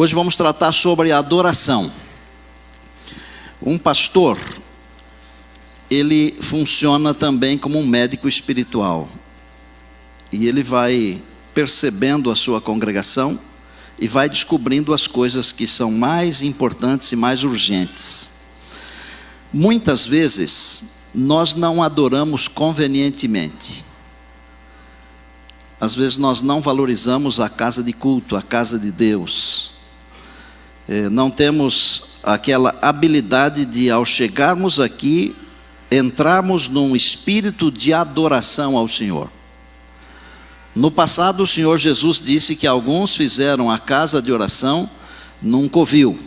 Hoje vamos tratar sobre adoração. Um pastor, ele funciona também como um médico espiritual. E ele vai percebendo a sua congregação e vai descobrindo as coisas que são mais importantes e mais urgentes. Muitas vezes, nós não adoramos convenientemente. Às vezes nós não valorizamos a casa de culto, a casa de Deus. Não temos aquela habilidade de, ao chegarmos aqui, entrarmos num espírito de adoração ao Senhor. No passado, o Senhor Jesus disse que alguns fizeram a casa de oração num covil.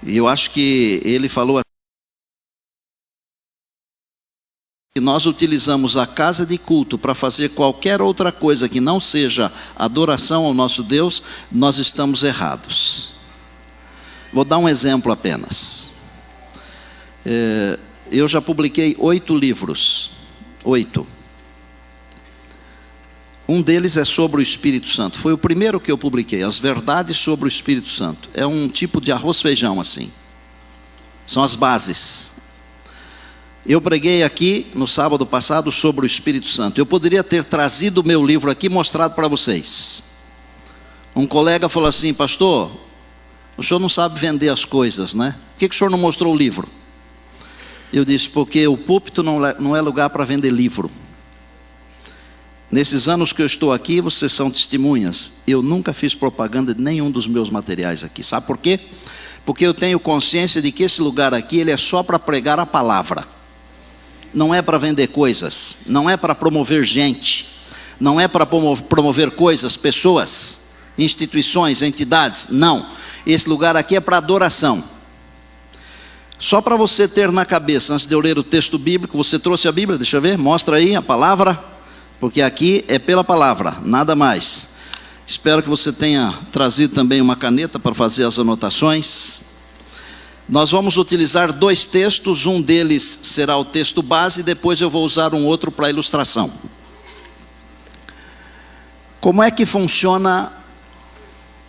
E eu acho que ele falou assim, que nós utilizamos a casa de culto para fazer qualquer outra coisa que não seja adoração ao nosso Deus, nós estamos errados. Vou dar um exemplo apenas. Eu já publiquei 8 livros. 8. Um deles é sobre o Espírito Santo. Foi o primeiro que eu publiquei, As Verdades sobre o Espírito Santo. É um tipo de arroz-feijão assim. São as bases. Eu preguei aqui no sábado passado sobre o Espírito Santo. Eu poderia ter trazido o meu livro aqui e mostrado para vocês. Um colega falou assim: pastor, o senhor não sabe vender as coisas, né? Por que o senhor não mostrou o livro? Eu disse: porque o púlpito não é lugar para vender livro. Nesses anos que eu estou aqui, vocês são testemunhas, eu nunca fiz propaganda de nenhum dos meus materiais aqui. Sabe por quê? Porque eu tenho consciência de que esse lugar aqui, ele é só para pregar a palavra. Não é para vender coisas, não é para promover gente, não é para promover coisas, pessoas, instituições, entidades, não. Esse lugar aqui é para adoração. Só para você ter na cabeça, antes de eu ler o texto bíblico, você trouxe a Bíblia? Deixa eu ver, mostra aí a palavra, porque aqui é pela palavra, nada mais. Espero que você tenha trazido também uma caneta para fazer as anotações. Nós vamos utilizar 2 textos, um deles será o texto base, e depois eu vou usar um outro para ilustração. Como é que funciona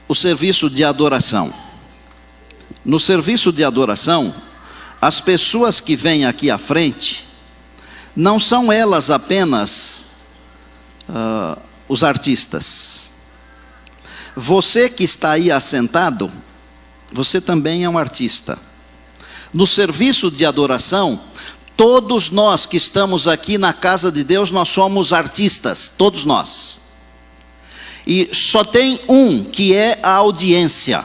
o serviço de adoração? No serviço de adoração, as pessoas que vêm aqui à frente, não são elas apenas os artistas. Você que está aí assentado, você também é um artista. No serviço de adoração, todos nós que estamos aqui na casa de Deus, nós somos artistas, todos nós. E só tem um que é a audiência,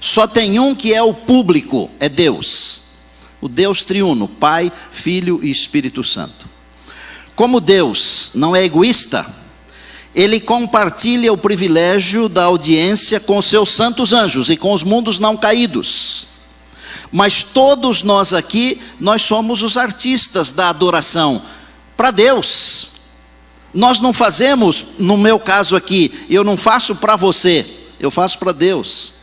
só tem um que é o público, é Deus. O Deus triuno, Pai, Filho e Espírito Santo. Como Deus não é egoísta, Ele compartilha o privilégio da audiência com os seus santos anjos e com os mundos não caídos. Mas todos nós aqui, nós somos os artistas da adoração para Deus. Nós não fazemos, no meu caso aqui, eu não faço para você, eu faço para Deus.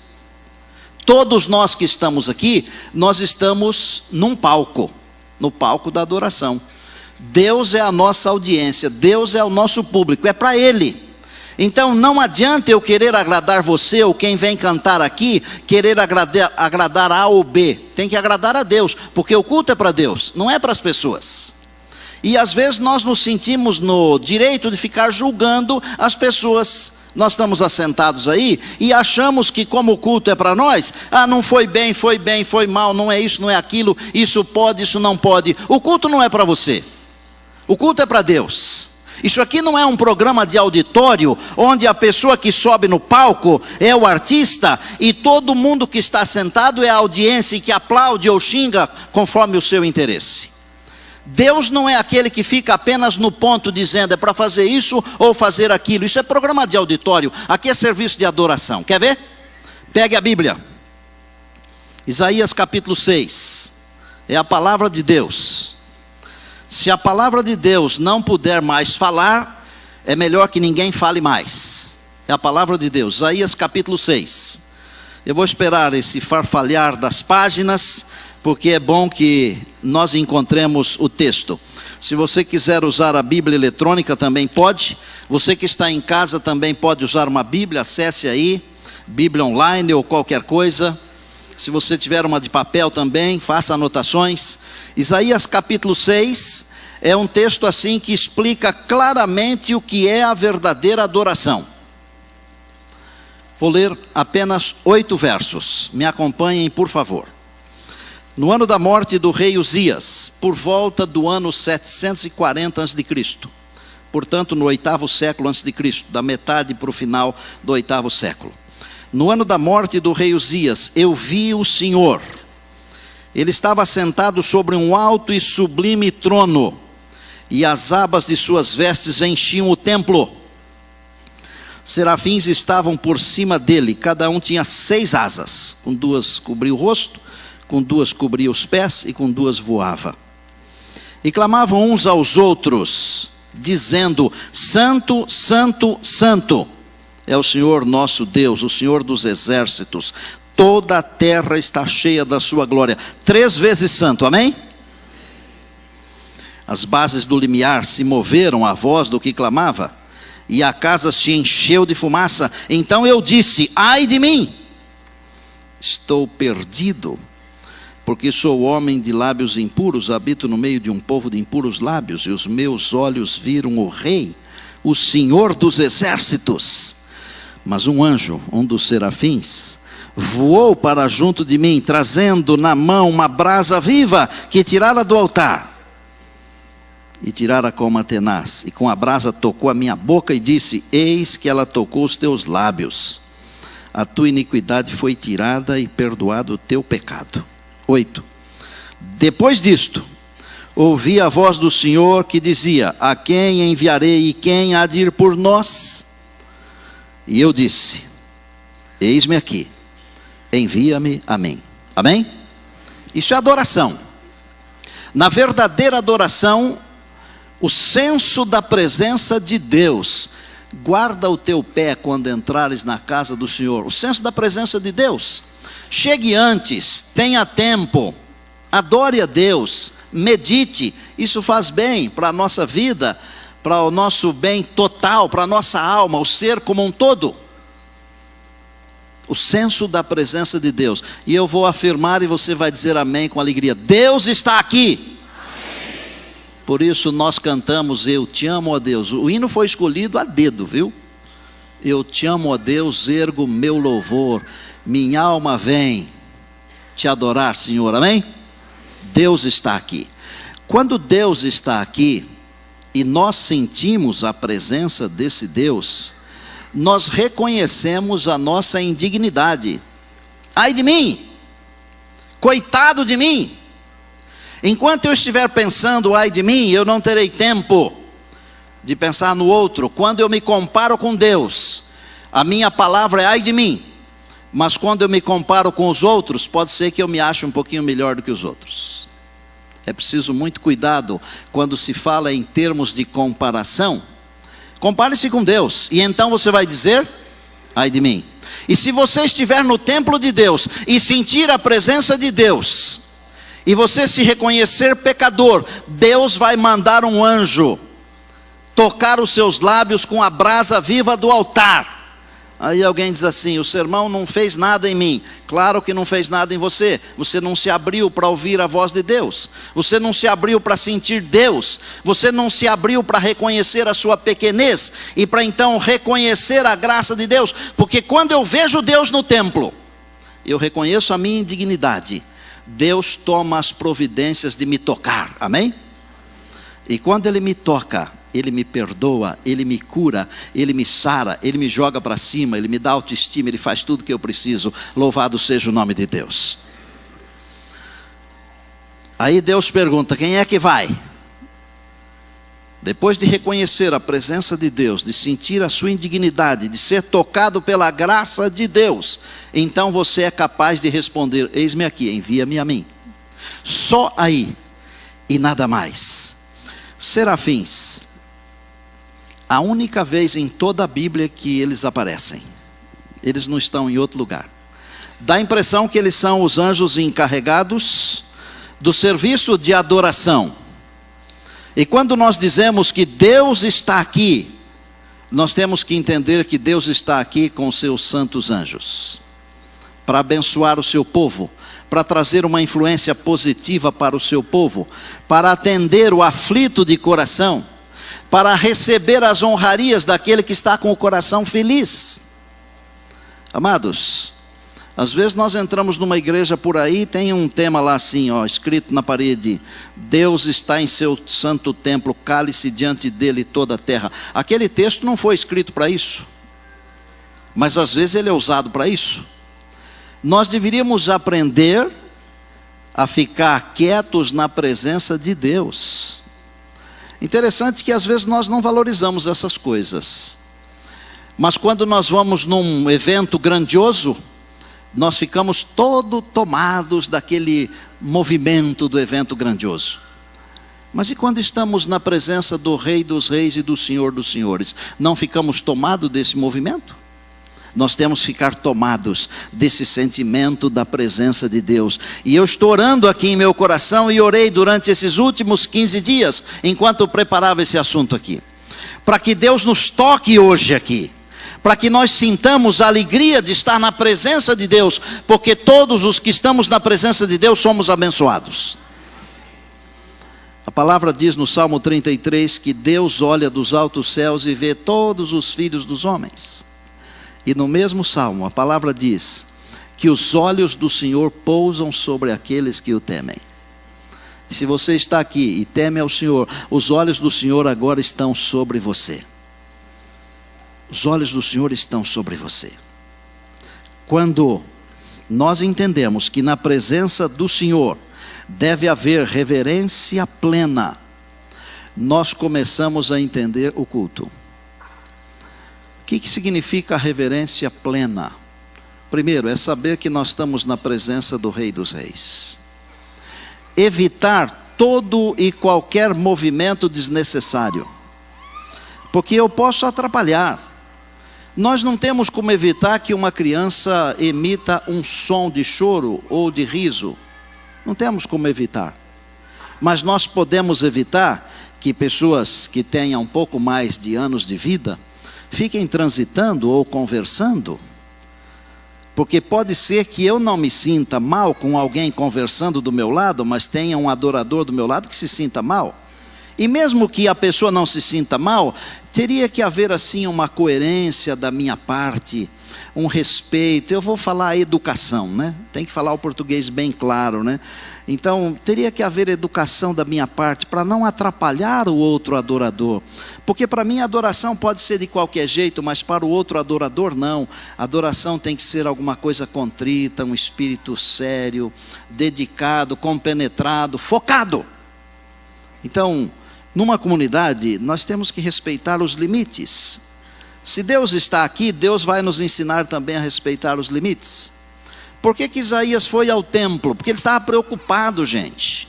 Todos nós que estamos aqui, nós estamos num palco, no palco da adoração. Deus é a nossa audiência, Deus é o nosso público, é para Ele. Então não adianta eu querer agradar você ou quem vem cantar aqui, querer agradar A ou B. Tem que agradar a Deus, porque o culto é para Deus, não é para as pessoas. E às vezes nós nos sentimos no direito de ficar julgando as pessoas. Nós estamos assentados aí e achamos que como o culto é para nós, não foi bem, foi mal, não é isso, não é aquilo, isso pode, isso não pode. O culto não é para você, o culto é para Deus. Isso aqui não é um programa de auditório, onde a pessoa que sobe no palco é o artista, e todo mundo que está sentado é a audiência e que aplaude ou xinga conforme o seu interesse. Deus não é aquele que fica apenas no ponto dizendo é para fazer isso ou fazer aquilo. Isso é programa de auditório, aqui é serviço de adoração. Quer ver? Pegue a Bíblia. Isaías capítulo 6. É a palavra de Deus. Se a palavra de Deus não puder mais falar, é melhor que ninguém fale mais. É a palavra de Deus. Isaías capítulo 6. Eu vou esperar esse farfalhar das páginas, porque é bom que nós encontremos o texto. Se você quiser usar a Bíblia eletrônica também pode. Você que está em casa também pode usar uma Bíblia, acesse aí. Bíblia online ou qualquer coisa. Se você tiver uma de papel também, faça anotações. Isaías capítulo 6 é um texto assim que explica claramente o que é a verdadeira adoração. Vou ler apenas 8 versos. Me acompanhem, por favor. No ano da morte do rei Uzias, por volta do ano 740 a.C., portanto no 8º século a.C., da metade para o final do 8º século. No ano da morte do rei Uzias, eu vi o Senhor. Ele estava sentado sobre um alto e sublime trono, e as abas de suas vestes enchiam o templo. Serafins estavam por cima dele, cada um tinha 6 asas, com 2 cobria o rosto, com 2 cobria os pés e com 2 voava. E clamavam uns aos outros, dizendo: Santo, Santo, Santo é o Senhor nosso Deus, o Senhor dos exércitos. Toda a terra está cheia da sua glória. 3 vezes santo, amém? As bases do limiar se moveram à voz do que clamava, e a casa se encheu de fumaça. Então eu disse: ai de mim, estou perdido, porque sou homem de lábios impuros, habito no meio de um povo de impuros lábios, e os meus olhos viram o Rei, o Senhor dos exércitos. Mas um anjo, um dos serafins, voou para junto de mim, trazendo na mão uma brasa viva que tirara do altar. E tirara com uma tenaz, e com a brasa tocou a minha boca e disse: eis que ela tocou os teus lábios. A tua iniquidade foi tirada e perdoado o teu pecado. 8. Depois disto, ouvi a voz do Senhor que dizia: a quem enviarei e quem há de ir por nós? E eu disse: eis-me aqui, envia-me a mim. Amém? Isso é adoração. Na verdadeira adoração, o senso da presença de Deus. Guarda o teu pé quando entrares na casa do Senhor. O senso da presença de Deus. Chegue antes, tenha tempo, adore a Deus, medite. Isso faz bem para a nossa vida, para o nosso bem total, para a nossa alma, o ser como um todo. O senso da presença de Deus. E eu vou afirmar e você vai dizer amém com alegria: Deus está aqui. Amém. Por isso nós cantamos: eu te amo, ó Deus. O hino foi escolhido a dedo, viu? Eu te amo, ó Deus, ergo meu louvor. Minha alma vem te adorar, Senhor. Amém? Deus está aqui. Quando Deus está aqui e nós sentimos a presença desse Deus, nós reconhecemos a nossa indignidade. Ai de mim, coitado de mim. Enquanto eu estiver pensando ai de mim, eu não terei tempo de pensar no outro. Quando eu me comparo com Deus, a minha palavra é ai de mim. Mas quando eu me comparo com os outros, pode ser que eu me ache um pouquinho melhor do que os outros. É preciso muito cuidado quando se fala em termos de comparação. Compare-se com Deus, e então você vai dizer: ai de mim. E se você estiver no templo de Deus e sentir a presença de Deus, e você se reconhecer pecador, Deus vai mandar um anjo tocar os seus lábios com a brasa viva do altar. Aí alguém diz assim: o sermão não fez nada em mim. Claro que não fez nada em você. Você não se abriu para ouvir a voz de Deus. Você não se abriu para sentir Deus. Você não se abriu para reconhecer a sua pequenez e para então reconhecer a graça de Deus. Porque quando eu vejo Deus no templo, eu reconheço a minha indignidade. Deus toma as providências de me tocar. Amém? E quando Ele me toca, Ele me perdoa, Ele me cura, Ele me sara, Ele me joga para cima, Ele me dá autoestima, Ele faz tudo o que eu preciso. Louvado seja o nome de Deus. Aí Deus pergunta: quem é que vai? Depois de reconhecer a presença de Deus, de sentir a sua indignidade, de ser tocado pela graça de Deus, então você é capaz de responder: eis-me aqui, envia-me a mim. Só aí e nada mais. Serafins, a única vez em toda a Bíblia que eles aparecem, eles não estão em outro lugar. Dá a impressão que eles são os anjos encarregados do serviço de adoração. E quando nós dizemos que Deus está aqui, nós temos que entender que Deus está aqui com os seus santos anjos, para abençoar o seu povo, para trazer uma influência positiva para o seu povo, para atender o aflito de coração, para receber as honrarias daquele que está com o coração feliz. Amados, às vezes nós entramos numa igreja por aí, tem um tema lá assim, escrito na parede: Deus está em seu santo templo, cale-se diante dele toda a terra. Aquele texto não foi escrito para isso, mas às vezes ele é usado para isso. Nós deveríamos aprender a ficar quietos na presença de Deus. Interessante que às vezes nós não valorizamos essas coisas, mas quando nós vamos num evento grandioso, nós ficamos todo tomados daquele movimento do evento grandioso. Mas e quando estamos na presença do Rei dos Reis e do Senhor dos Senhores, não ficamos tomados desse movimento? Nós temos que ficar tomados desse sentimento da presença de Deus. E eu estou orando aqui em meu coração, e orei durante esses últimos 15 dias, enquanto eu preparava esse assunto aqui, para que Deus nos toque hoje aqui, para que nós sintamos a alegria de estar na presença de Deus, porque todos os que estamos na presença de Deus somos abençoados. A palavra diz no Salmo 33 que Deus olha dos altos céus e vê todos os filhos dos homens. E no mesmo Salmo, a palavra diz que os olhos do Senhor pousam sobre aqueles que o temem. Se você está aqui e teme ao Senhor, os olhos do Senhor agora estão sobre você. Os olhos do Senhor estão sobre você. Quando nós entendemos que na presença do Senhor deve haver reverência plena, nós começamos a entender o culto. O que significa a reverência plena? Primeiro, é saber que nós estamos na presença do Rei dos Reis. Evitar todo e qualquer movimento desnecessário, porque eu posso atrapalhar. Nós não temos como evitar que uma criança emita um som de choro ou de riso. Não temos como evitar. Mas nós podemos evitar que pessoas que tenham um pouco mais de anos de vida fiquem transitando ou conversando. Porque pode ser que eu não me sinta mal com alguém conversando do meu lado, mas tenha um adorador do meu lado que se sinta mal. E mesmo que a pessoa não se sinta mal, teria que haver assim uma coerência da minha parte, um respeito. Eu vou falar educação, né? Tem que falar o português bem claro, né? Então, teria que haver educação da minha parte para não atrapalhar o outro adorador. Porque para mim a adoração pode ser de qualquer jeito, mas para o outro adorador não. A adoração tem que ser alguma coisa contrita, um espírito sério, dedicado, compenetrado, focado. Então, numa comunidade, nós temos que respeitar os limites. Se Deus está aqui, Deus vai nos ensinar também a respeitar os limites. Por que Isaías foi ao templo? Porque ele estava preocupado, gente.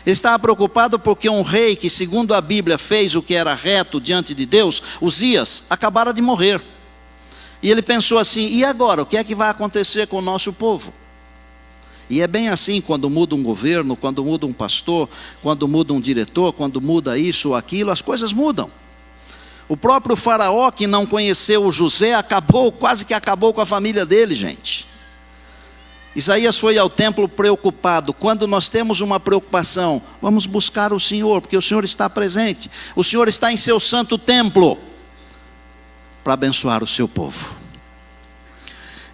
Ele estava preocupado porque um rei que, segundo a Bíblia, fez o que era reto diante de Deus, Uzias, acabara de morrer. E ele pensou assim: e agora? O que é que vai acontecer com o nosso povo? E é bem assim quando muda um governo, quando muda um pastor, quando muda um diretor, quando muda isso ou aquilo, as coisas mudam. O próprio faraó, que não conheceu o José, quase que acabou com a família dele, gente. Isaías foi ao templo preocupado. Quando nós temos uma preocupação, vamos buscar o Senhor, porque o Senhor está presente. O Senhor está em seu santo templo para abençoar o seu povo.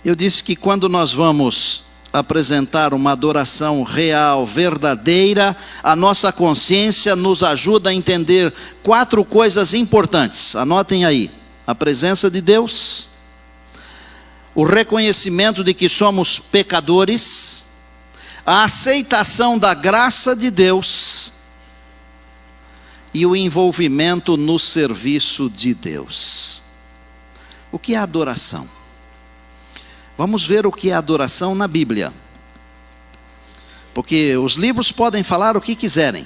Eu disse que quando nós vamos apresentar uma adoração real, verdadeira, a nossa consciência nos ajuda a entender 4 coisas importantes. Anotem aí: a presença de Deus, o reconhecimento de que somos pecadores, a aceitação da graça de Deus e o envolvimento no serviço de Deus. O que é adoração? Vamos ver o que é adoração na Bíblia. Porque os livros podem falar o que quiserem,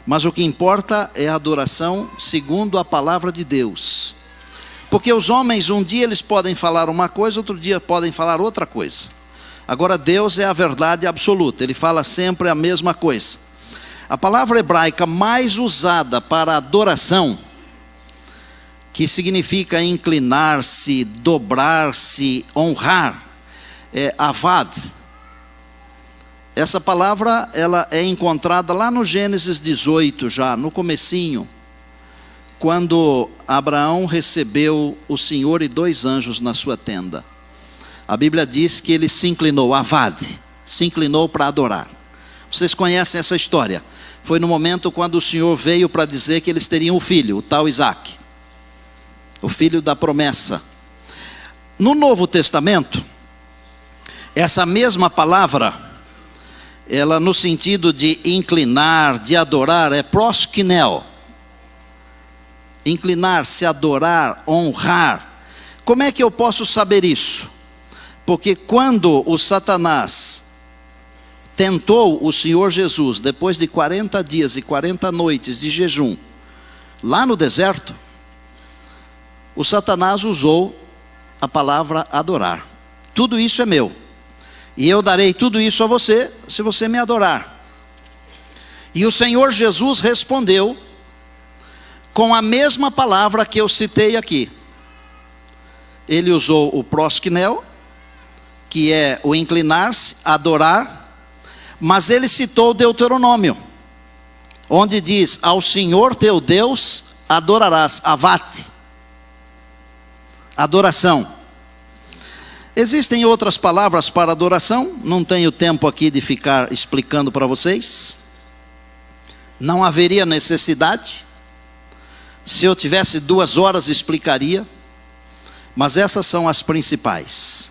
mas o que importa é a adoração segundo a palavra de Deus. Porque os homens, um dia eles podem falar uma coisa, outro dia podem falar outra coisa. Agora Deus é a verdade absoluta, Ele fala sempre a mesma coisa. A palavra hebraica mais usada para adoração, que significa inclinar-se, dobrar-se, honrar, avad. Essa palavra ela é encontrada lá no Gênesis 18, já no comecinho, quando Abraão recebeu o Senhor e 2 anjos na sua tenda. A Bíblia diz que ele se inclinou, avad, se inclinou para adorar. Vocês conhecem essa história? Foi no momento quando o Senhor veio para dizer que eles teriam um filho, o tal Isaac, o filho da promessa. No Novo Testamento, essa mesma palavra, ela no sentido de inclinar, de adorar, é proskineo. Inclinar-se, adorar, honrar. Como é que eu posso saber isso? Porque quando o Satanás tentou o Senhor Jesus, depois de 40 dias e 40 noites de jejum, lá no deserto, o Satanás usou a palavra adorar. Tudo isso é meu, e eu darei tudo isso a você, se você me adorar. E o Senhor Jesus respondeu com a mesma palavra que eu citei aqui. Ele usou o proskineo, que é o inclinar-se, adorar, mas ele citou Deuteronômio, onde diz: ao Senhor teu Deus adorarás, avat, adoração. Existem outras palavras para adoração, não tenho tempo aqui de ficar explicando para vocês, não haveria necessidade, se eu tivesse 2 horas explicaria, mas essas são as principais.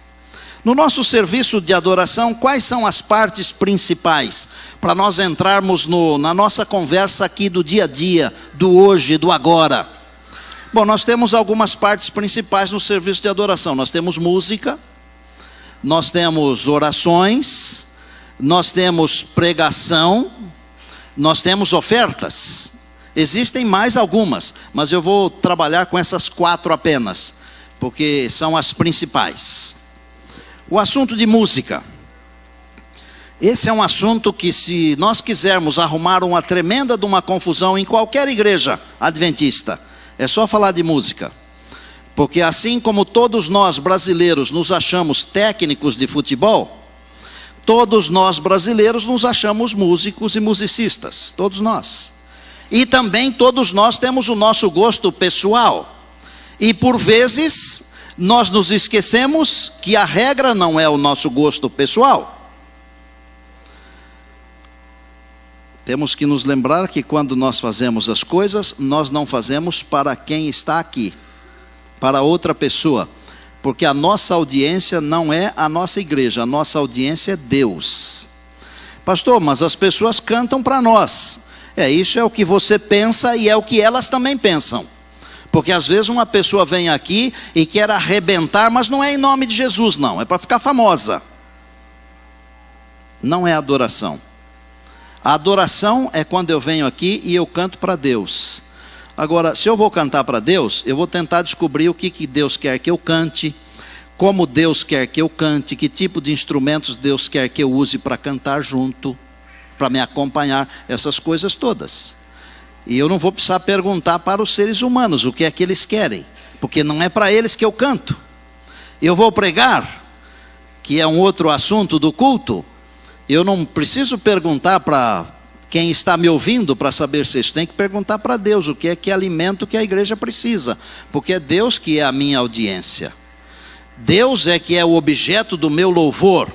No nosso serviço de adoração, quais são as partes principais, para nós entrarmos na nossa conversa aqui do dia a dia, do hoje, do agora? Bom, nós temos algumas partes principais no serviço de adoração. Nós temos música, nós temos orações, nós temos pregação, nós temos ofertas. Existem mais algumas, mas eu vou trabalhar com essas 4 apenas, porque são as principais. O assunto de música. Esse é um assunto que, se nós quisermos arrumar uma tremenda de uma confusão em qualquer igreja adventista, é só falar de música. Porque assim como todos nós brasileiros nos achamos técnicos de futebol, todos nós brasileiros nos achamos músicos e musicistas, todos nós. E também todos nós temos o nosso gosto pessoal. E por vezes nós nos esquecemos que a regra não é o nosso gosto pessoal. Temos que nos lembrar que quando nós fazemos as coisas, nós não fazemos para quem está aqui, para outra pessoa, porque a nossa audiência não é a nossa igreja, a nossa audiência é Deus. Pastor, mas as pessoas cantam para nós. Isso é o que você pensa e é o que elas também pensam. Porque às vezes uma pessoa vem aqui e quer arrebentar, mas não é em nome de Jesus não, é para ficar famosa. Não é adoração. A adoração é quando eu venho aqui e eu canto para Deus. Agora, se eu vou cantar para Deus, eu vou tentar descobrir o que Deus quer que eu cante, como Deus quer que eu cante, que tipo de instrumentos Deus quer que eu use para cantar junto, para me acompanhar, essas coisas todas. E eu não vou precisar perguntar para os seres humanos o que é que eles querem, porque não é para eles que eu canto. Eu vou pregar, que é um outro assunto do culto, eu não preciso perguntar para quem está me ouvindo para saber se isso, tem que perguntar para Deus o que é alimento que a igreja precisa, porque é Deus que é a minha audiência, Deus é que é o objeto do meu louvor.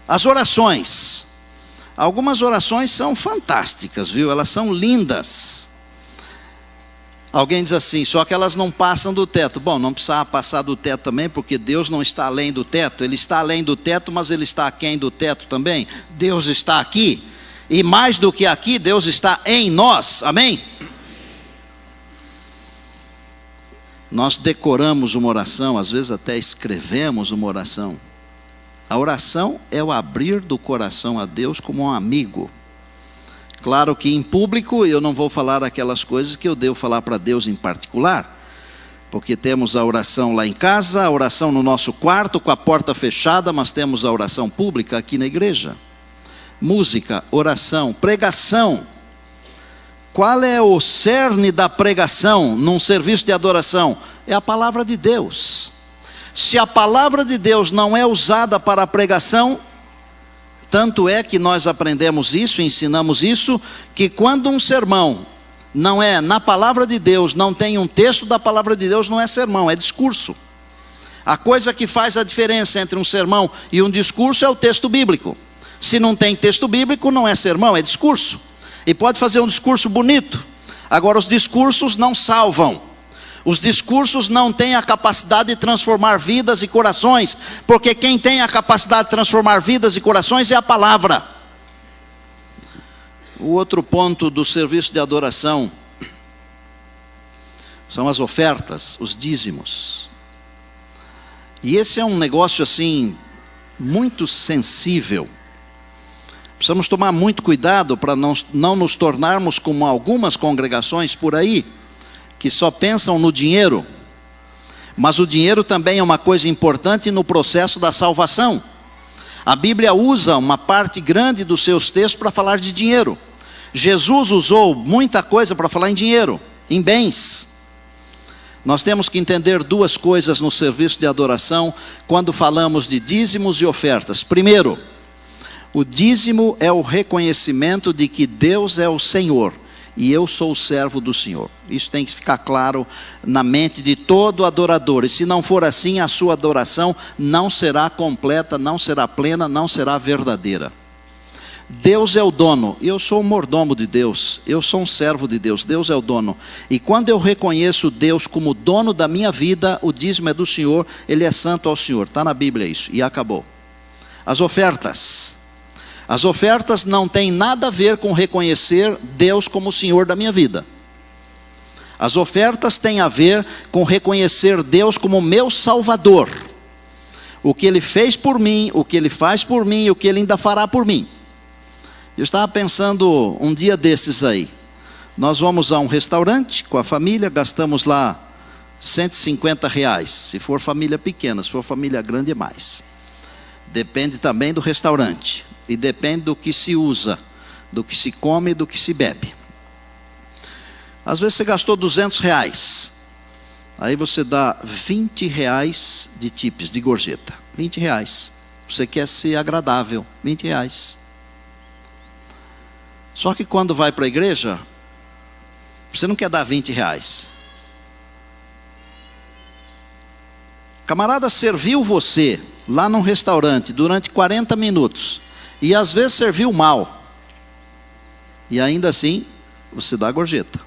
As orações, algumas orações são fantásticas, viu? Elas são lindas. Alguém diz assim, só que elas não passam do teto. Bom, não precisava passar do teto também, porque Deus não está além do teto. Ele está além do teto, mas Ele está aquém do teto também. Deus está aqui, e mais do que aqui, Deus está em nós, amém? Nós decoramos uma oração, às vezes até escrevemos uma oração. A oração é o abrir do coração a Deus como um amigo. Claro que em público eu não vou falar aquelas coisas que eu devo falar para Deus em particular, porque temos a oração lá em casa, a oração no nosso quarto com a porta fechada, mas temos a oração pública aqui na igreja. Música, oração, pregação. Qual é o cerne da pregação num serviço de adoração? É a palavra de Deus. Se a palavra de Deus não é usada para a pregação, tanto é que nós aprendemos isso, ensinamos isso, que quando um sermão não é na palavra de Deus, não tem um texto da palavra de Deus, não é sermão, é discurso. A coisa que faz a diferença entre um sermão e um discurso é o texto bíblico. Se não tem texto bíblico, não é sermão, é discurso. E pode fazer um discurso bonito. Agora, os discursos não salvam. Os discursos não têm a capacidade de transformar vidas e corações, porque quem tem a capacidade de transformar vidas e corações é a palavra. O outro ponto do serviço de adoração são as ofertas, os dízimos. E esse é um negócio assim, muito sensível. Precisamos tomar muito cuidado para não nos tornarmos como algumas congregações por aí, que só pensam no dinheiro. Mas o dinheiro também é uma coisa importante no processo da salvação. A Bíblia usa uma parte grande dos seus textos para falar de dinheiro. Jesus usou muita coisa para falar em dinheiro, em bens. Nós temos que entender duas coisas no serviço de adoração, quando falamos de dízimos e ofertas. Primeiro, o dízimo é o reconhecimento de que Deus é o Senhor e eu sou o servo do Senhor. Isso tem que ficar claro na mente de todo adorador. E se não for assim, a sua adoração não será completa, não será plena, não será verdadeira. Deus é o dono, eu sou o mordomo de Deus, eu sou um servo de Deus, Deus é o dono. E quando eu reconheço Deus como dono da minha vida, o dízimo é do Senhor, Ele é santo ao Senhor. Está na Bíblia isso, e acabou. As ofertas não têm nada a ver com reconhecer Deus como o Senhor da minha vida. As ofertas têm a ver com reconhecer Deus como meu Salvador. O que Ele fez por mim, o que Ele faz por mim, o que Ele ainda fará por mim. Eu estava pensando um dia desses aí, nós vamos a um restaurante com a família, gastamos lá R$150, se for família pequena, se for família grande é mais. Depende também do restaurante, e depende do que se usa, do que se come e do que se bebe. Às vezes você gastou R$200, aí você dá R$20 de tips, de gorjeta, R$20, você quer ser agradável, R$20. Só que quando vai para a igreja, você não quer dar R$20. Camarada serviu você lá num restaurante durante 40 minutos. E às vezes serviu mal. E ainda assim, você dá a gorjeta.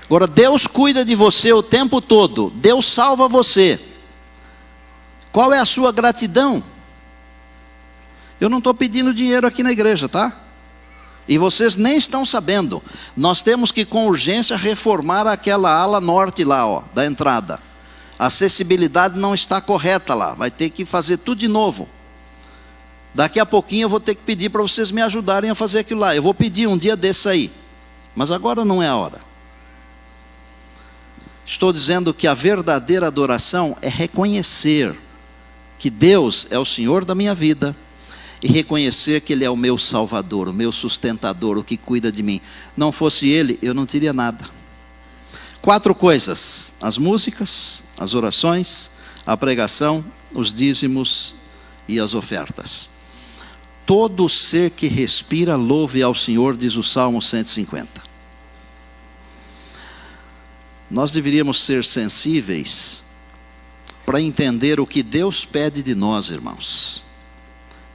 Agora, Deus cuida de você o tempo todo. Deus salva você. Qual é a sua gratidão? Eu não estou pedindo dinheiro aqui na igreja, tá? E vocês nem estão sabendo. Nós temos que com urgência reformar aquela ala norte lá, ó, da entrada. A acessibilidade não está correta lá. Vai ter que fazer tudo de novo. Daqui a pouquinho eu vou ter que pedir para vocês me ajudarem a fazer aquilo lá. Eu vou pedir um dia desse aí. Mas agora não é a hora. Estou dizendo que a verdadeira adoração é reconhecer que Deus é o Senhor da minha vida. E reconhecer que Ele é o meu Salvador, o meu sustentador, o que cuida de mim. Não fosse Ele, eu não teria nada. 4 coisas: as músicas, as orações, a pregação, os dízimos e as ofertas. Todo ser que respira, louve ao Senhor, diz o Salmo 150. Nós deveríamos ser sensíveis para entender o que Deus pede de nós, irmãos.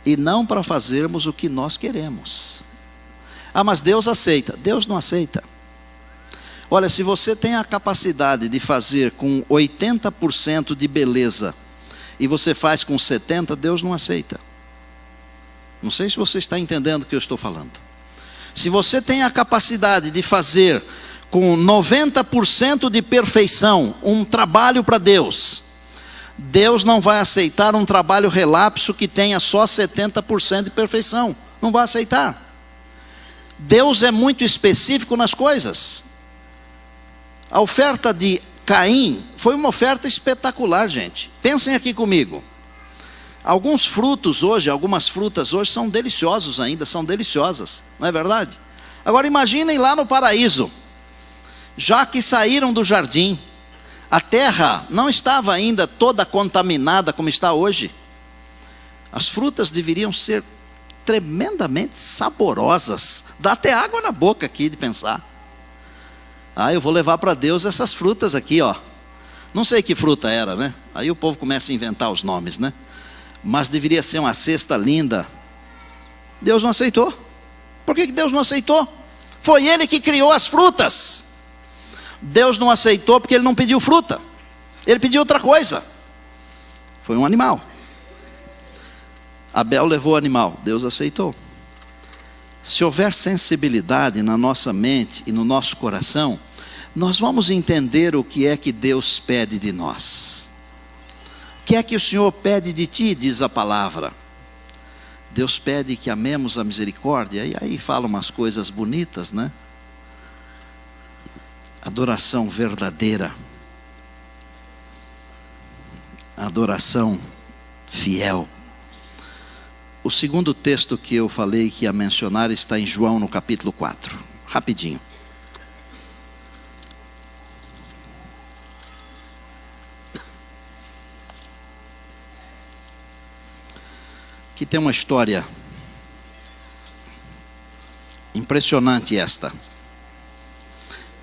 E não para fazermos o que nós queremos. Ah, mas Deus aceita. Deus não aceita. Olha, se você tem a capacidade de fazer com 80% de beleza, e você faz com 70%, Deus não aceita. Não sei se você está entendendo o que eu estou falando. Se você tem a capacidade de fazer com 90% de perfeição, um trabalho para Deus, Deus não vai aceitar um trabalho relapso que tenha só 70% de perfeição. Não vai aceitar. Deus é muito específico nas coisas. A oferta de Caim foi uma oferta espetacular, gente. Pensem aqui comigo. Alguns frutos hoje, algumas frutas hoje são deliciosos ainda, são deliciosas, não é verdade? Agora imaginem lá no paraíso, já que saíram do jardim, a terra não estava ainda toda contaminada como está hoje. As frutas deveriam ser tremendamente saborosas. Dá até água na boca aqui de pensar. Eu vou levar para Deus essas frutas aqui, ó. Não sei que fruta era, né? Aí o povo começa a inventar os nomes, né? Mas deveria ser uma cesta linda. Deus não aceitou. Por que Deus não aceitou? Foi Ele que criou as frutas. Deus não aceitou porque Ele não pediu fruta. Ele pediu outra coisa. Foi um animal. Abel levou o animal, Deus aceitou. Se houver sensibilidade na nossa mente e no nosso coração, nós vamos entender o que é que Deus pede de nós. O que é que o Senhor pede de ti, diz a palavra. Deus pede que amemos a misericórdia, e aí fala umas coisas bonitas, né? Adoração verdadeira, adoração fiel. O segundo texto que eu falei que ia mencionar está em João no capítulo 4, rapidinho. Aqui tem uma história impressionante esta.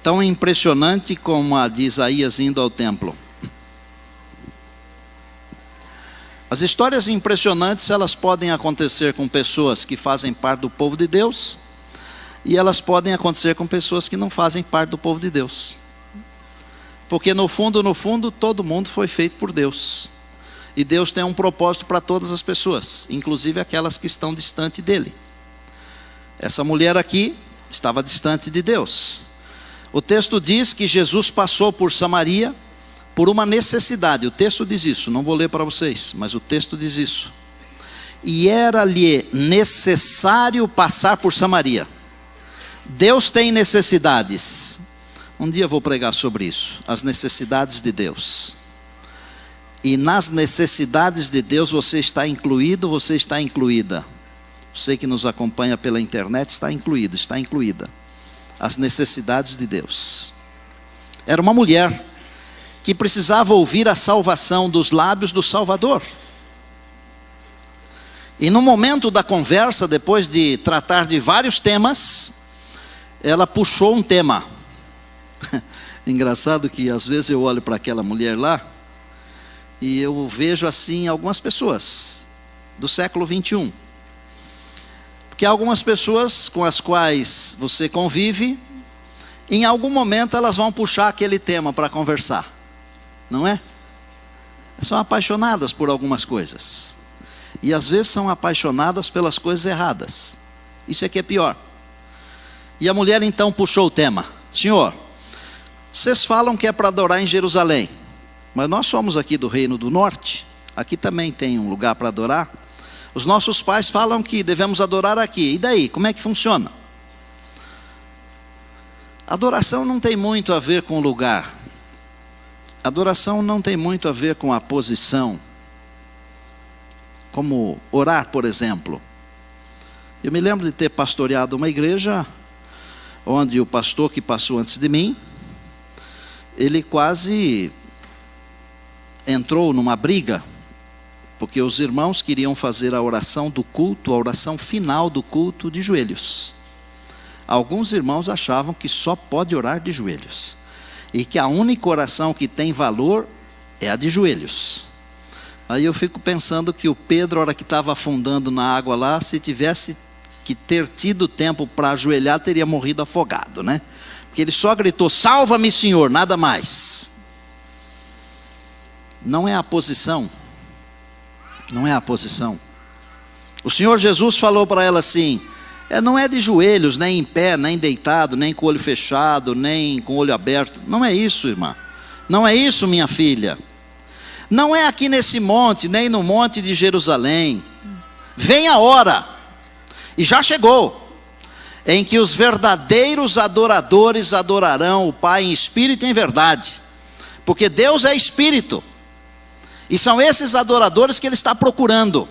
Tão impressionante como a de Isaías indo ao templo. As histórias impressionantes, elas podem acontecer com pessoas que fazem parte do povo de Deus, e elas podem acontecer com pessoas que não fazem parte do povo de Deus. Porque no fundo, todo mundo foi feito por Deus. E Deus tem um propósito para todas as pessoas, inclusive aquelas que estão distante dele. Essa mulher aqui estava distante de Deus. O texto diz que Jesus passou por Samaria por uma necessidade. O texto diz isso, não vou ler para vocês, mas o texto diz isso. E era-lhe necessário passar por Samaria. Deus tem necessidades. Um dia eu vou pregar sobre isso, as necessidades de Deus. E nas necessidades de Deus você está incluído, você está incluída. Você que nos acompanha pela internet está incluído, está incluída. As necessidades de Deus. Era uma mulher que precisava ouvir a salvação dos lábios do Salvador. E no momento da conversa, depois de tratar de vários temas, ela puxou um tema. Engraçado que às vezes eu olho para aquela mulher lá, e eu vejo assim algumas pessoas do século 21. Porque algumas pessoas com as quais você convive, em algum momento elas vão puxar aquele tema para conversar. Não é? São apaixonadas por algumas coisas. E às vezes são apaixonadas pelas coisas erradas. Isso é que é pior. E a mulher então puxou o tema. Senhor, vocês falam que é para adorar em Jerusalém. Mas nós somos aqui do Reino do Norte. Aqui também tem um lugar para adorar. Os nossos pais falam que devemos adorar aqui. E daí? Como é que funciona? Adoração não tem muito a ver com o lugar. Adoração não tem muito a ver com a posição. Como orar, por exemplo. Eu me lembro de ter pastoreado uma igreja onde o pastor que passou antes de mim, ele quase entrou numa briga, porque os irmãos queriam fazer a oração do culto, a oração final do culto de joelhos. Alguns irmãos achavam que só pode orar de joelhos, e que a única oração que tem valor é a de joelhos. Aí eu fico pensando que o Pedro, a hora que estava afundando na água lá, se tivesse que ter tido tempo para ajoelhar, teria morrido afogado, né? Porque ele só gritou, salva-me Senhor, nada mais. Não é a posição. Não é a posição. O Senhor Jesus falou para ela assim, não é de joelhos, nem em pé, nem deitado, nem com o olho fechado, nem com o olho aberto. Não é isso, irmã. Não é isso, minha filha. Não é aqui nesse monte, nem no monte de Jerusalém. Vem a hora, e já chegou, em que os verdadeiros adoradores adorarão o Pai em espírito e em verdade. Porque Deus é espírito. E são esses adoradores que Ele está procurando.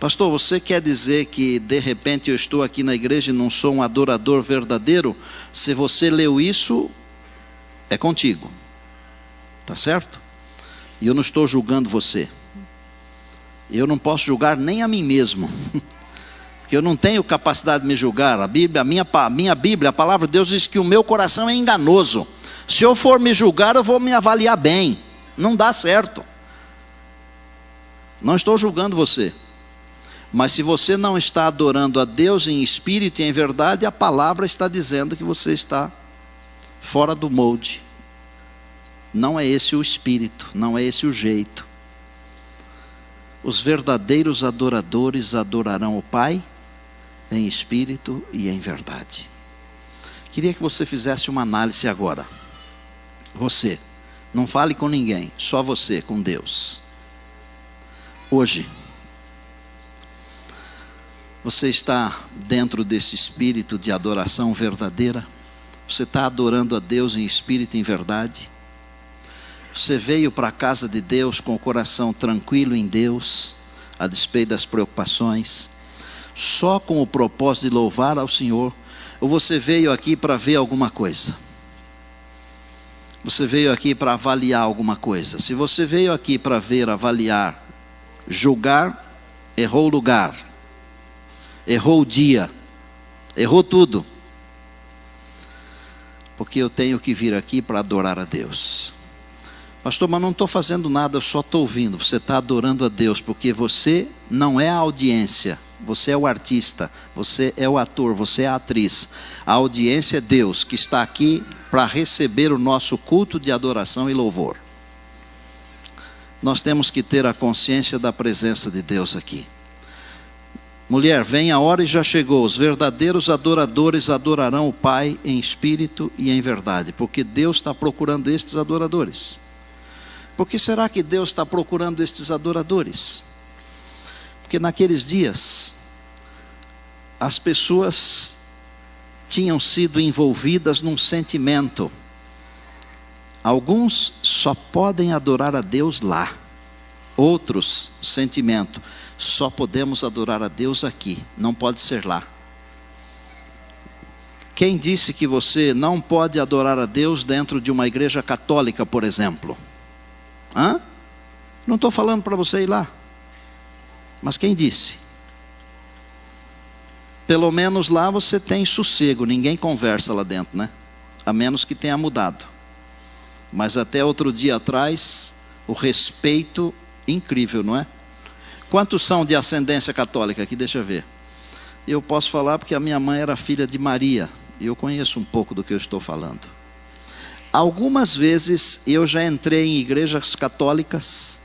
Pastor, você quer dizer que de repente eu estou aqui na igreja e não sou um adorador verdadeiro? Se você leu isso, é contigo, tá certo? E eu não estou julgando você. Eu não posso julgar nem a mim mesmo, porque eu não tenho capacidade de me julgar. A minha Bíblia, a palavra de Deus diz que o meu coração é enganoso. Se eu for me julgar, eu vou me avaliar bem. Não dá certo. Não estou julgando você. Mas se você não está adorando a Deus em espírito e em verdade, a palavra está dizendo que você está fora do molde. Não é esse o espírito, não é esse o jeito. Os verdadeiros adoradores adorarão o Pai em espírito e em verdade. Queria que você fizesse uma análise agora. Você, não fale com ninguém, só você com Deus. Hoje, você está dentro desse espírito de adoração verdadeira? Você está adorando a Deus em espírito e em verdade? Você veio para a casa de Deus com o coração tranquilo em Deus, a despeito das preocupações, só com o propósito de louvar ao Senhor? Ou você veio aqui para ver alguma coisa? Você veio aqui para avaliar alguma coisa? Se você veio aqui para ver, avaliar, julgar, errou o lugar, errou o dia, errou tudo. Porque eu tenho que vir aqui para adorar a Deus. Pastor, mas não estou fazendo nada, eu só estou ouvindo. Você está adorando a Deus, porque você não é a audiência, você é o artista, você é o ator, você é a atriz. A audiência é Deus, que está aqui para receber o nosso culto de adoração e louvor. Nós temos que ter a consciência da presença de Deus aqui. Mulher, vem a hora e já chegou. Os verdadeiros adoradores adorarão o Pai em espírito e em verdade, porque Deus está procurando estes adoradores. Por que será que Deus está procurando estes adoradores? Porque naqueles dias, as pessoas tinham sido envolvidas num sentimento. Alguns só podem adorar a Deus lá. Outros, sentimento, só podemos adorar a Deus aqui, não pode ser lá. Quem disse que você não pode adorar a Deus dentro de uma igreja católica, por exemplo? Não estou falando para você ir lá. Mas quem disse? Pelo menos lá você tem sossego, ninguém conversa lá dentro, né? A menos que tenha mudado. Mas até outro dia atrás, o respeito incrível, não é? Quantos são de ascendência católica aqui? Deixa eu ver. Eu posso falar porque a minha mãe era filha de Maria. E eu conheço um pouco do que eu estou falando. Algumas vezes eu já entrei em igrejas católicas,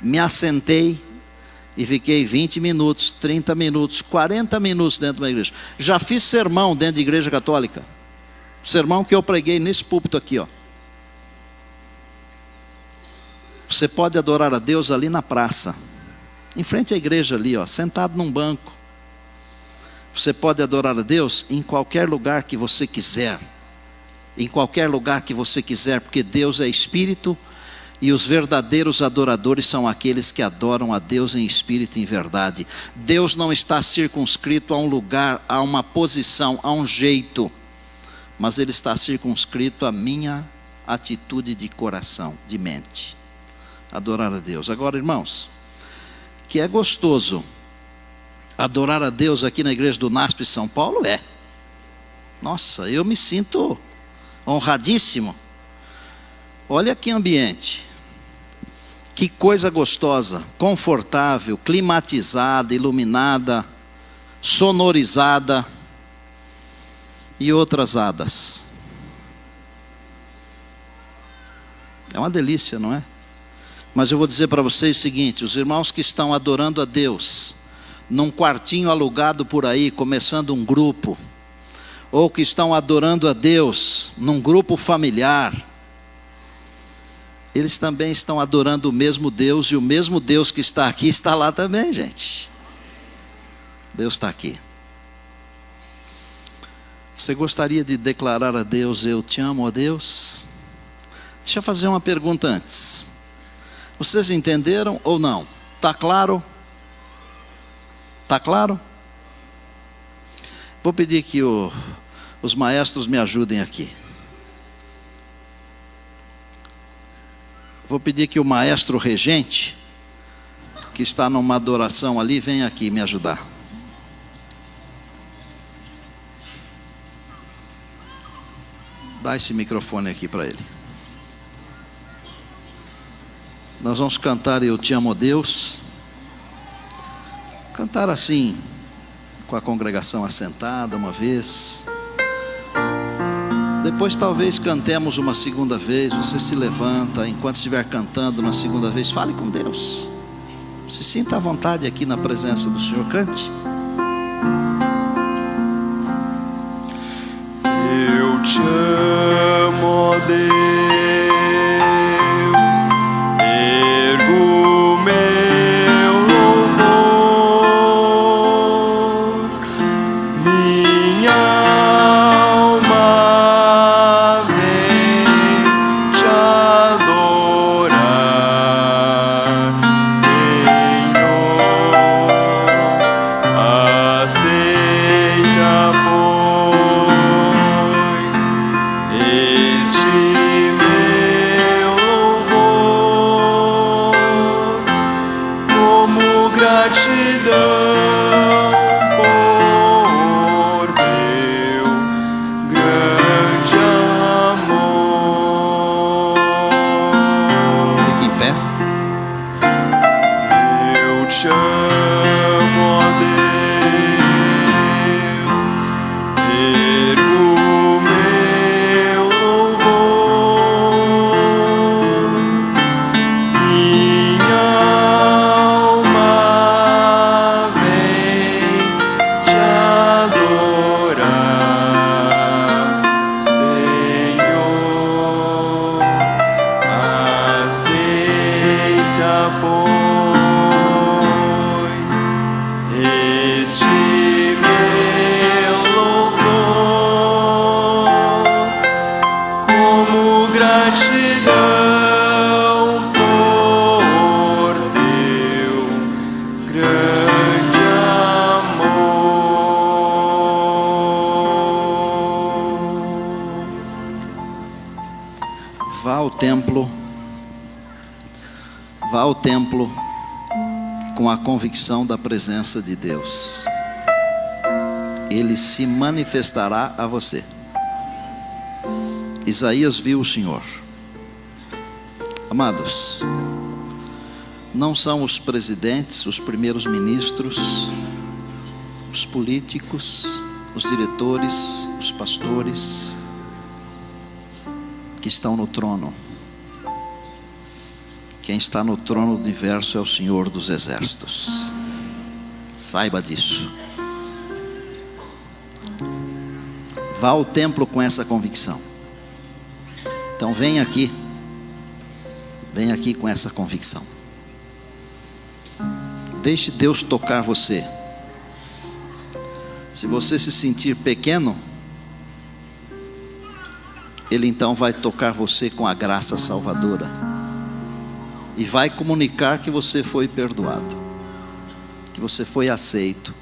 me assentei e fiquei 20 minutos, 30 minutos, 40 minutos dentro de uma igreja. Já fiz sermão dentro de igreja católica. Sermão que eu preguei nesse púlpito aqui, ó. Você pode adorar a Deus ali na praça, em frente à igreja ali, ó, sentado num banco. Você pode adorar a Deus em qualquer lugar que você quiser. Em qualquer lugar que você quiser, porque Deus é espírito e os verdadeiros adoradores são aqueles que adoram a Deus em espírito e em verdade. Deus não está circunscrito a um lugar, a uma posição, a um jeito, mas Ele está circunscrito à minha atitude de coração, de mente. Adorar a Deus. Agora, irmãos, que é gostoso adorar a Deus aqui na igreja do NASP São Paulo, é. Nossa, eu me sinto honradíssimo. Olha que ambiente, que coisa gostosa, confortável, climatizada, iluminada, sonorizada e outras hadas. É uma delícia, não é? Mas eu vou dizer para vocês o seguinte: os irmãos que estão adorando a Deus num quartinho alugado por aí, começando um grupo, ou que estão adorando a Deus num grupo familiar, eles também estão adorando o mesmo Deus, e o mesmo Deus que está aqui está lá também, gente. Deus está aqui. Você gostaria de declarar a Deus: eu te amo, ó Deus? Deixa eu fazer uma pergunta antes. Vocês entenderam ou não? Está claro? Está claro? Vou pedir que os maestros me ajudem aqui. Vou pedir que o maestro regente, que está numa adoração ali, venha aqui me ajudar. Dá esse microfone aqui para ele. Nós vamos cantar Eu Te Amo, Deus. Cantar assim, com a congregação assentada uma vez. Depois talvez cantemos uma segunda vez. Você se levanta, enquanto estiver cantando na segunda vez, fale com Deus. Se sinta à vontade aqui na presença do Senhor, cante. Eu te amo, ó Deus, ergo meu louvor, minha alma vem te adorar, Senhor, aceita, pois, este meu louvor, como gratidão por teu grande amor. Fique em pé. Eu te amo, ó Deus, ergo meu louvor, minha alma vem te adorar, Senhor, aceita, pois, este meu louvor, como gratidão por teu grande amor. Vá ao templo. Vá ao templo com a convicção da presença de Deus. Ele se manifestará a você. Isaías viu o Senhor. Amados, não são os presidentes, os primeiros ministros, os políticos, os diretores, os pastores que estão no trono. Quem está no trono do universo é o Senhor dos exércitos. Saiba disso. Vá ao templo com essa convicção. Então vem aqui com essa convicção. Deixe Deus tocar você. Se você se sentir pequeno, Ele então vai tocar você com a graça salvadora e vai comunicar que você foi perdoado, que você foi aceito.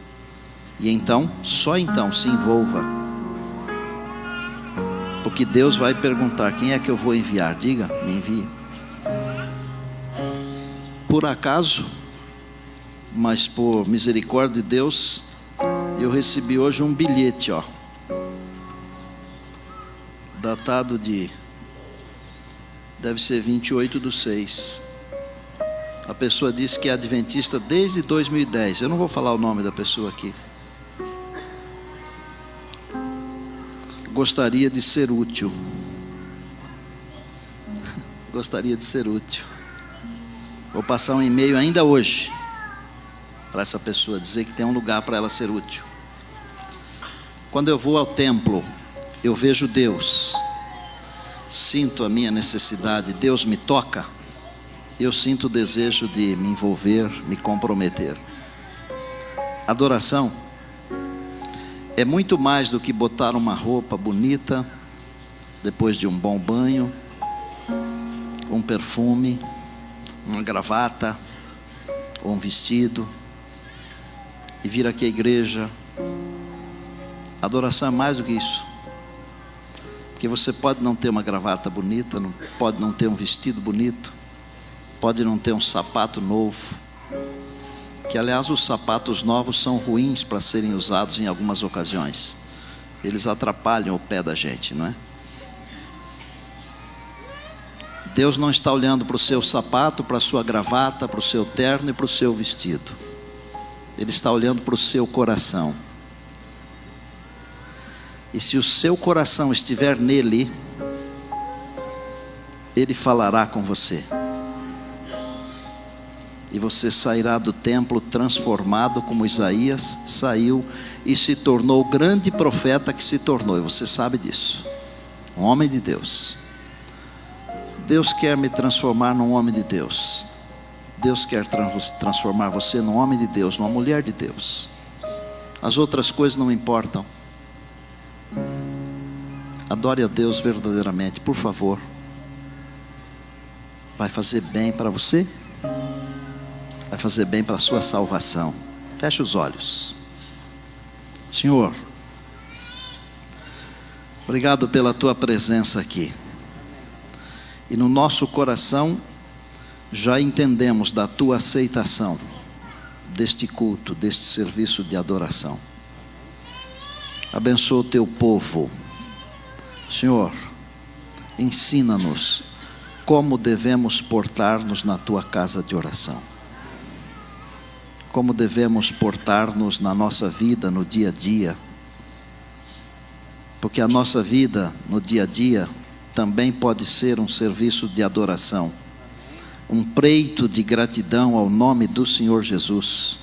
E então, só então se envolva, porque Deus vai perguntar: quem é que eu vou enviar? Diga, me envie. Por acaso, mas por misericórdia de Deus, eu recebi hoje um bilhete, datado de, deve ser 28/6. A pessoa disse que é adventista desde 2010. Eu não vou falar o nome da pessoa aqui. Gostaria de ser útil. Gostaria de ser útil. Vou passar um e-mail ainda hoje para essa pessoa, dizer que tem um lugar para ela ser útil. Quando eu vou ao templo, eu vejo Deus, sinto a minha necessidade, Deus me toca, eu sinto o desejo de me envolver, me comprometer. Adoração é muito mais do que botar uma roupa bonita, depois de um bom banho, um perfume, uma gravata, ou um vestido. e vir aqui à igreja. Adoração é mais do que isso. Porque você pode não ter uma gravata bonita, pode não ter um vestido bonito, pode não ter um sapato novo, que aliás os sapatos novos são ruins para serem usados em algumas ocasiões. Eles atrapalham o pé da gente, não é? Deus não está olhando para o seu sapato, para a sua gravata, para o seu terno e para o seu vestido. Ele está olhando para o seu coração. E se o seu coração estiver nele, Ele falará com você. E você sairá do templo transformado como Isaías saiu e se tornou o grande profeta que se tornou. E você sabe disso. Um homem de Deus. Deus quer me transformar num homem de Deus. Deus quer transformar você num homem de Deus, numa mulher de Deus. As outras coisas não importam. Adore a Deus verdadeiramente, por favor. Vai fazer bem para você, vai fazer bem para a sua salvação. Feche os olhos. Senhor, obrigado pela tua presença aqui. E no nosso coração já entendemos da tua aceitação deste culto, deste serviço de adoração. Abençoa o teu povo. Senhor, ensina-nos como devemos portar-nos na tua casa de oração. Como devemos portar-nos na nossa vida, no dia a dia. Porque a nossa vida, no dia a dia, também pode ser um serviço de adoração. Um preito de gratidão ao nome do Senhor Jesus.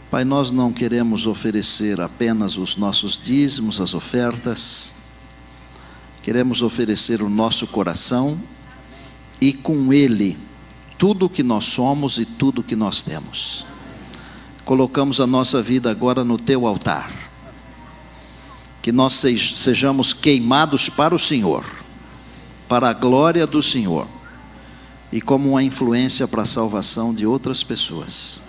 Pai, nós não queremos oferecer apenas os nossos dízimos, as ofertas. Queremos oferecer o nosso coração e com ele tudo o que nós somos e tudo o que nós temos. Colocamos a nossa vida agora no teu altar. Que nós sejamos queimados para o Senhor, para a glória do Senhor e como uma influência para a salvação de outras pessoas.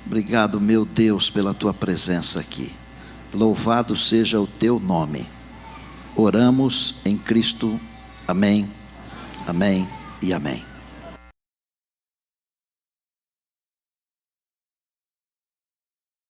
Obrigado, meu Deus, pela tua presença aqui. Louvado seja o teu nome. Oramos em Cristo. Amém, amém e amém.